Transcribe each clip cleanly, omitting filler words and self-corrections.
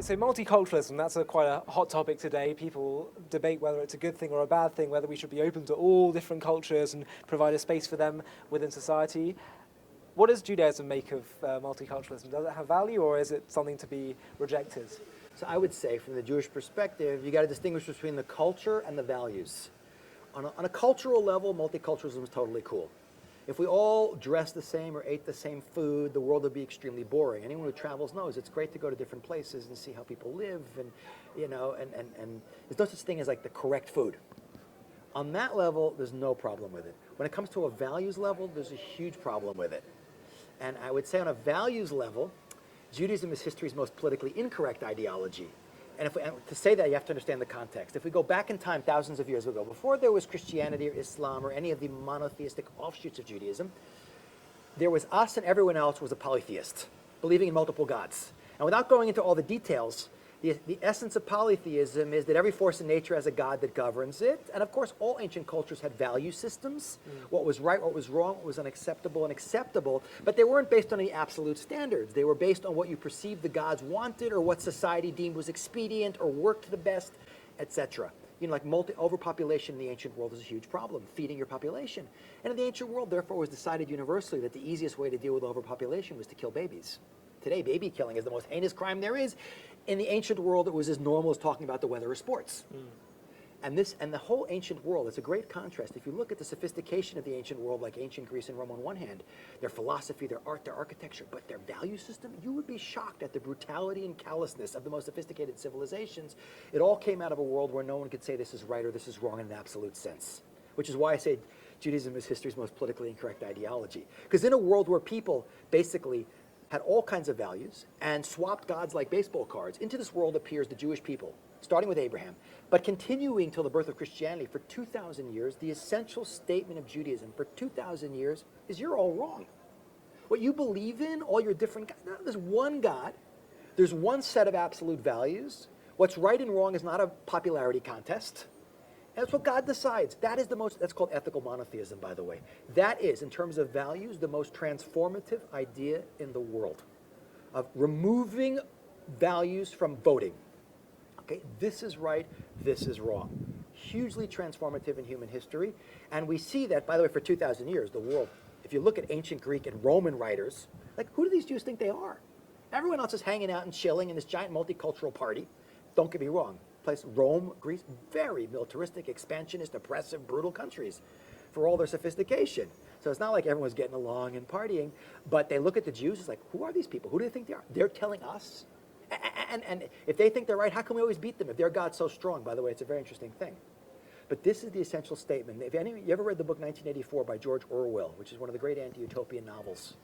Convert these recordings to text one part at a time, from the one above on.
Right, so multiculturalism, that's quite a hot topic today. People debate whether it's a good thing or a bad thing, whether we should be open to all different cultures and provide a space for them within society. What does Judaism make of multiculturalism? Does it have value, or is it something to be rejected? So I would say, from the Jewish perspective, you got to distinguish between the culture and the values. On a cultural level, multiculturalism is totally cool. If we all dressed the same or ate the same food, the world would be extremely boring. Anyone who travels knows it's great to go to different places and see how people live, and there's no such thing as like the correct food. On that level, there's no problem with it. When it comes to a values level, there's a huge problem with it. And I would say on a values level, Judaism is history's most politically incorrect ideology. And to say that, you have to understand the context. If we go back in time thousands of years ago, before there was Christianity or Islam or any of the monotheistic offshoots of Judaism, there was us and everyone else was a polytheist, believing in multiple gods. And without going into all the details, the essence of polytheism is that every force in nature has a god that governs it. And of course, all ancient cultures had value systems. What was right, what was wrong, what was unacceptable and acceptable. But they weren't based on any absolute standards. They were based on what you perceived the gods wanted, or what society deemed was expedient or worked the best, etc. You know, like overpopulation in the ancient world is a huge problem, feeding your population. And in the ancient world, therefore, it was decided universally that the easiest way to deal with overpopulation was to kill babies. Today, baby killing is the most heinous crime there is. In the ancient world, it was as normal as talking about the weather or sports. And the whole ancient world, it's a great contrast. If you look at the sophistication of the ancient world, like ancient Greece and Rome on one hand, their philosophy, their art, their architecture, but their value system, you would be shocked at the brutality and callousness of the most sophisticated civilizations. It all came out of a world where no one could say this is right or this is wrong in an absolute sense, which is why I say Judaism is history's most politically incorrect ideology. Because in a world where people basically had all kinds of values and swapped gods like baseball cards, into this world appears the Jewish people, starting with Abraham, but continuing till the birth of Christianity for 2,000 years. The essential statement of Judaism for 2,000 years is you're all wrong. What you believe in, all your different gods, there's one God, there's one set of absolute values. What's right and wrong is not a popularity contest. That's what God decides. That's called ethical monotheism, by the way. That is, in terms of values, the most transformative idea in the world, of removing values from voting. Okay, this is right, this is wrong. Hugely transformative in human history. And we see that, by the way, for 2,000 years, the world, if you look at ancient Greek and Roman writers, like, who do these Jews think they are? Everyone else is hanging out and chilling in this giant multicultural party. Don't get me wrong. Place Rome, Greece, very militaristic, expansionist, oppressive, brutal countries for all their sophistication. So it's not like everyone's getting along and partying, but they look at the Jews, it's like, who are these people? Who do they think they are? They're telling us. And if they think they're right, how can we always beat them if their God's so strong? By the way, it's a very interesting thing. But this is the essential statement. If you ever read the book 1984 by George Orwell, which is one of the great anti-utopian novels,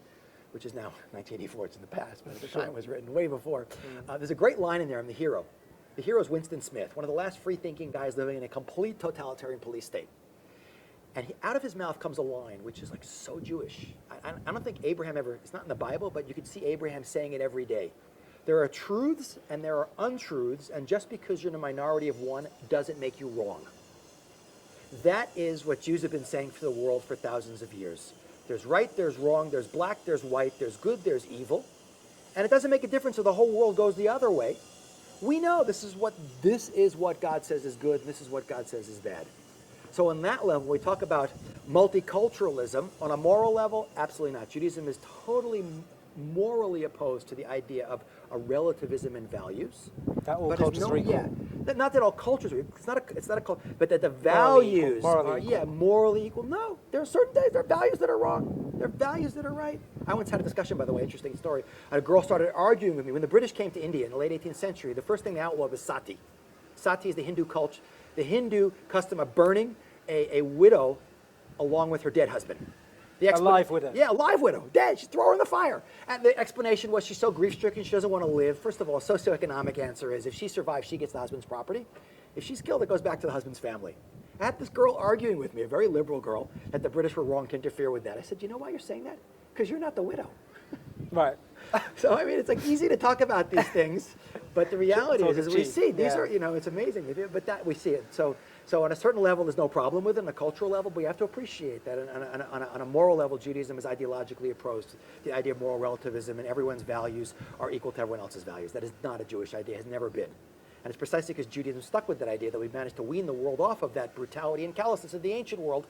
which is now 1984, it's in the past, but at the time it was written way before. There's a great line in there, I'm the hero. The hero is Winston Smith, one of the last free-thinking guys living in a complete totalitarian police state. And out of his mouth comes a line which is like so Jewish. I don't think Abraham ever, it's not in the Bible, but you could see Abraham saying it every day. There are truths and there are untruths, and just because you're in a minority of one doesn't make you wrong. That is what Jews have been saying for the world for thousands of years. There's right, there's wrong, there's black, there's white, there's good, there's evil. And it doesn't make a difference if the whole world goes the other way. We know this is what God says is good, and this is what God says is bad. So on that level, we talk about multiculturalism. On a moral level, absolutely not. Judaism is totally morally opposed to the idea of a relativism in values. That all cultures are equal. Yeah, not that all cultures are equal. It's not a culture, but that the values are morally equal. No, there are certain days, there are values that are wrong. There are values that are right. I once had a discussion, by the way, interesting story. A girl started arguing with me. When the British came to India in the late 18th century, the first thing they outlawed was sati. Sati is the Hindu culture, the Hindu custom of burning a widow along with her dead husband. A live widow. Yeah, a live widow, dead. She'd throw her in the fire. And the explanation was she's so grief-stricken, she doesn't want to live. First of all, a socioeconomic answer is if she survives, she gets the husband's property. If she's killed, it goes back to the husband's family. I had this girl arguing with me, a very liberal girl, that the British were wrong to interfere with that. I said, you know why you're saying that? Because you're not the widow. Right. So, I mean, it's like easy to talk about these things, but the reality is we see, these are, it's amazing, but that we see it. So So on a certain level, there's no problem with it, on a cultural level, but you have to appreciate that on a moral level, Judaism is ideologically opposed to the idea of moral relativism and everyone's values are equal to everyone else's values. That is not a Jewish idea, has never been. And it's precisely because Judaism stuck with that idea that we've managed to wean the world off of that brutality and callousness of the ancient world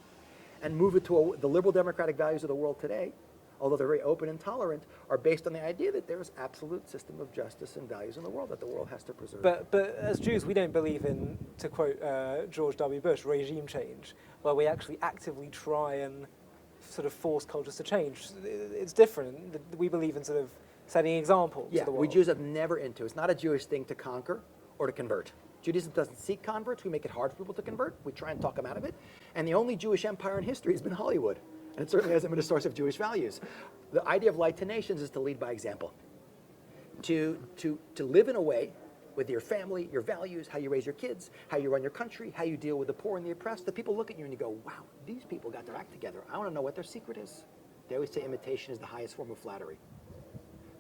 and move it to the liberal democratic values of the world today, although they're very open and tolerant, are based on the idea that there is absolute system of justice and values in the world that the world has to preserve. But as Jews, we don't believe in, to quote George W. Bush, regime change, where we actually actively try and sort of force cultures to change. It's different. We believe in sort of setting examples to the world. We Jews have never into. It's not a Jewish thing to conquer or to convert. Judaism doesn't seek converts. We make it hard for people to convert. We try and talk them out of it. And the only Jewish empire in history has been Hollywood. And it certainly hasn't been a source of Jewish values. The idea of light to nations is to lead by example. To live in a way with your family, your values, how you raise your kids, how you run your country, how you deal with the poor and the oppressed, that people look at you and you go, wow, these people got their act together. I want to know what their secret is. They always say imitation is the highest form of flattery.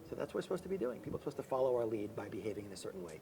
So that's what we're supposed to be doing. People are supposed to follow our lead by behaving in a certain way.